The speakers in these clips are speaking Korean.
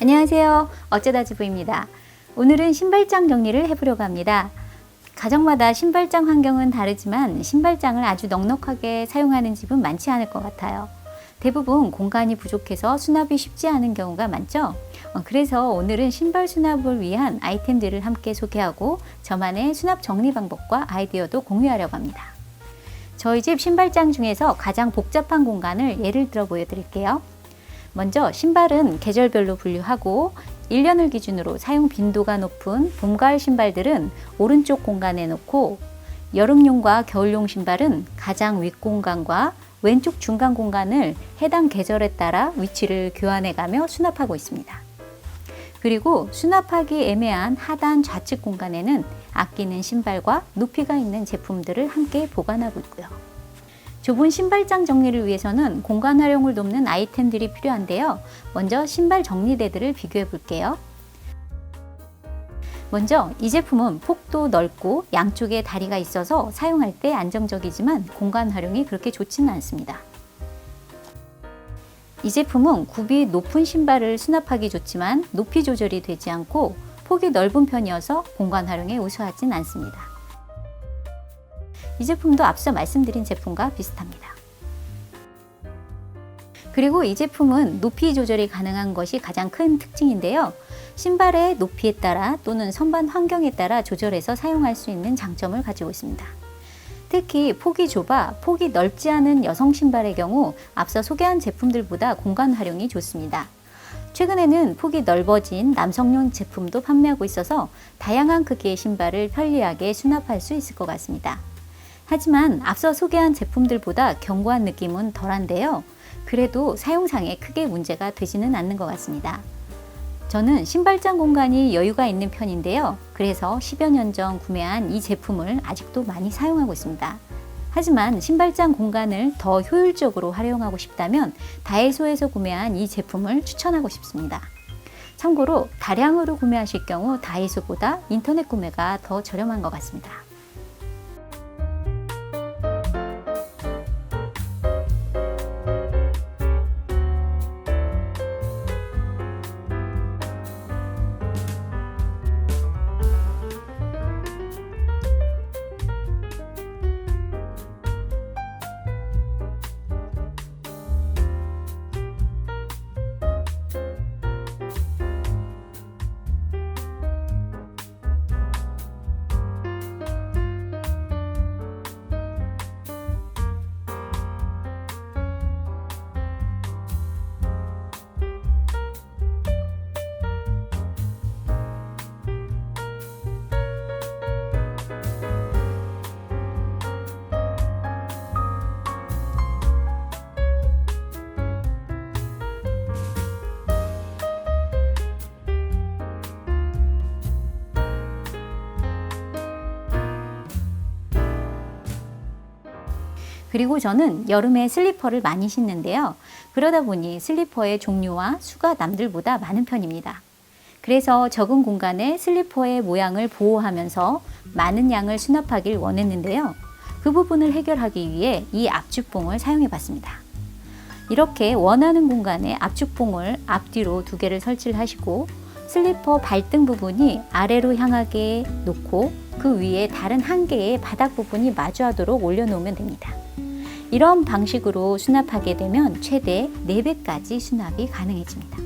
안녕하세요. 어쩌다 주부입니다. 오늘은 신발장 정리를 해보려고 합니다. 가정마다 신발장 환경은 다르지만 신발장을 아주 넉넉하게 사용하는 집은 많지 않을 것 같아요. 대부분 공간이 부족해서 수납이 쉽지 않은 경우가 많죠. 그래서 오늘은 신발 수납을 위한 아이템들을 함께 소개하고 저만의 수납 정리 방법과 아이디어도 공유하려고 합니다. 저희 집 신발장 중에서 가장 복잡한 공간을 예를 들어 보여드릴게요. 먼저 신발은 계절별로 분류하고 1년을 기준으로 사용 빈도가 높은 봄, 가을 신발들은 오른쪽 공간에 놓고 여름용과 겨울용 신발은 가장 윗공간과 왼쪽 중간 공간을 해당 계절에 따라 위치를 교환해가며 수납하고 있습니다. 그리고 수납하기 애매한 하단 좌측 공간에는 아끼는 신발과 높이가 있는 제품들을 함께 보관하고 있고요. 좁은 신발장 정리를 위해서는 공간 활용을 돕는 아이템들이 필요한데요. 먼저 신발 정리대들을 비교해 볼게요. 먼저 이 제품은 폭도 넓고 양쪽에 다리가 있어서 사용할 때 안정적이지만 공간 활용이 그렇게 좋지는 않습니다. 이 제품은 굽이 높은 신발을 수납하기 좋지만 높이 조절이 되지 않고 폭이 넓은 편이어서 공간 활용에 우수하진 않습니다. 이 제품도 앞서 말씀드린 제품과 비슷합니다. 그리고 이 제품은 높이 조절이 가능한 것이 가장 큰 특징인데요. 신발의 높이에 따라 또는 선반 환경에 따라 조절해서 사용할 수 있는 장점을 가지고 있습니다. 특히 폭이 좁아 폭이 넓지 않은 여성 신발의 경우 앞서 소개한 제품들보다 공간 활용이 좋습니다. 최근에는 폭이 넓어진 남성용 제품도 판매하고 있어서 다양한 크기의 신발을 편리하게 수납할 수 있을 것 같습니다. 하지만 앞서 소개한 제품들보다 견고한 느낌은 덜한데요. 그래도 사용상에 크게 문제가 되지는 않는 것 같습니다. 저는 신발장 공간이 여유가 있는 편인데요. 그래서 10여 년 전 구매한 이 제품을 아직도 많이 사용하고 있습니다. 하지만 신발장 공간을 더 효율적으로 활용하고 싶다면 다이소에서 구매한 이 제품을 추천하고 싶습니다. 참고로 다량으로 구매하실 경우 다이소보다 인터넷 구매가 더 저렴한 것 같습니다. 그리고 저는 여름에 슬리퍼를 많이 신는데요. 그러다 보니 슬리퍼의 종류와 수가 남들보다 많은 편입니다. 그래서 적은 공간에 슬리퍼의 모양을 보호하면서 많은 양을 수납하길 원했는데요. 그 부분을 해결하기 위해 이 압축봉을 사용해 봤습니다. 이렇게 원하는 공간에 압축봉을 앞뒤로 2개를 설치를 하시고 슬리퍼 발등 부분이 아래로 향하게 놓고 그 위에 다른 한 개의 바닥 부분이 마주하도록 올려놓으면 됩니다. 이런 방식으로 수납하게 되면 최대 4배까지 수납이 가능해집니다.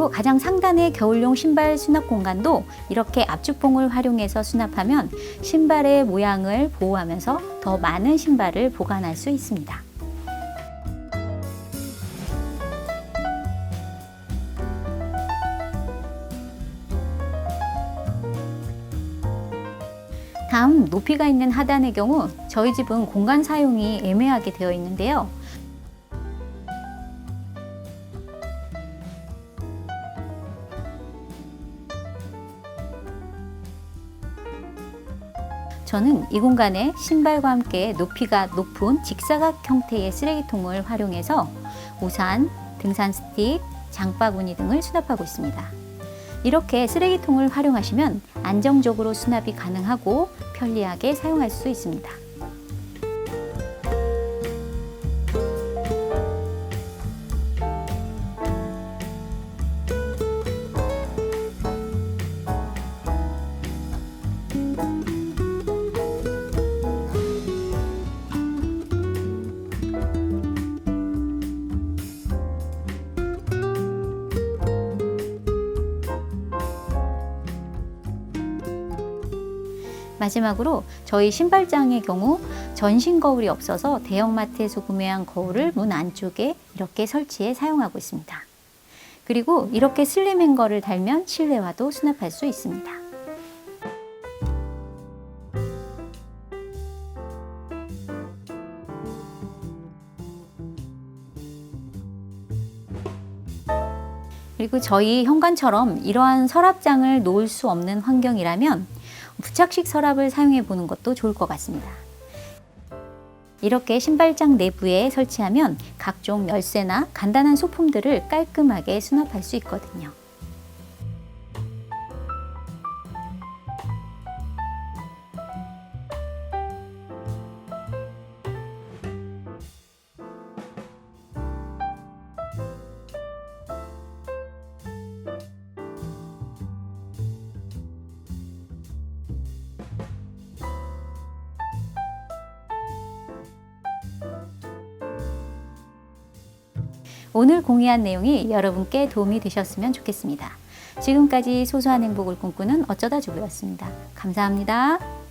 그리고 가장 상단의 겨울용 신발 수납 공간도 이렇게 압축봉을 활용해서 수납하면 신발의 모양을 보호하면서 더 많은 신발을 보관할 수 있습니다. 다음, 높이가 있는 하단의 경우 저희 집은 공간 사용이 애매하게 되어 있는데요. 저는 이 공간에 신발과 함께 높이가 높은 직사각 형태의 쓰레기통을 활용해서 우산, 등산 스틱, 장바구니 등을 수납하고 있습니다. 이렇게 쓰레기통을 활용하시면 안정적으로 수납이 가능하고 편리하게 사용할 수 있습니다. 마지막으로 저희 신발장의 경우 전신 거울이 없어서 대형마트에서 구매한 거울을 문 안쪽에 이렇게 설치해 사용하고 있습니다. 그리고 이렇게 슬림 행거를 달면 실내화도 수납할 수 있습니다. 그리고 저희 현관처럼 이러한 서랍장을 놓을 수 없는 환경이라면 부착식 서랍을 사용해 보는 것도 좋을 것 같습니다. 이렇게 신발장 내부에 설치하면 각종 열쇠나 간단한 소품들을 깔끔하게 수납할 수 있거든요. 오늘 공유한 내용이 여러분께 도움이 되셨으면 좋겠습니다. 지금까지 소소한 행복을 꿈꾸는 어쩌다 주부였습니다. 감사합니다.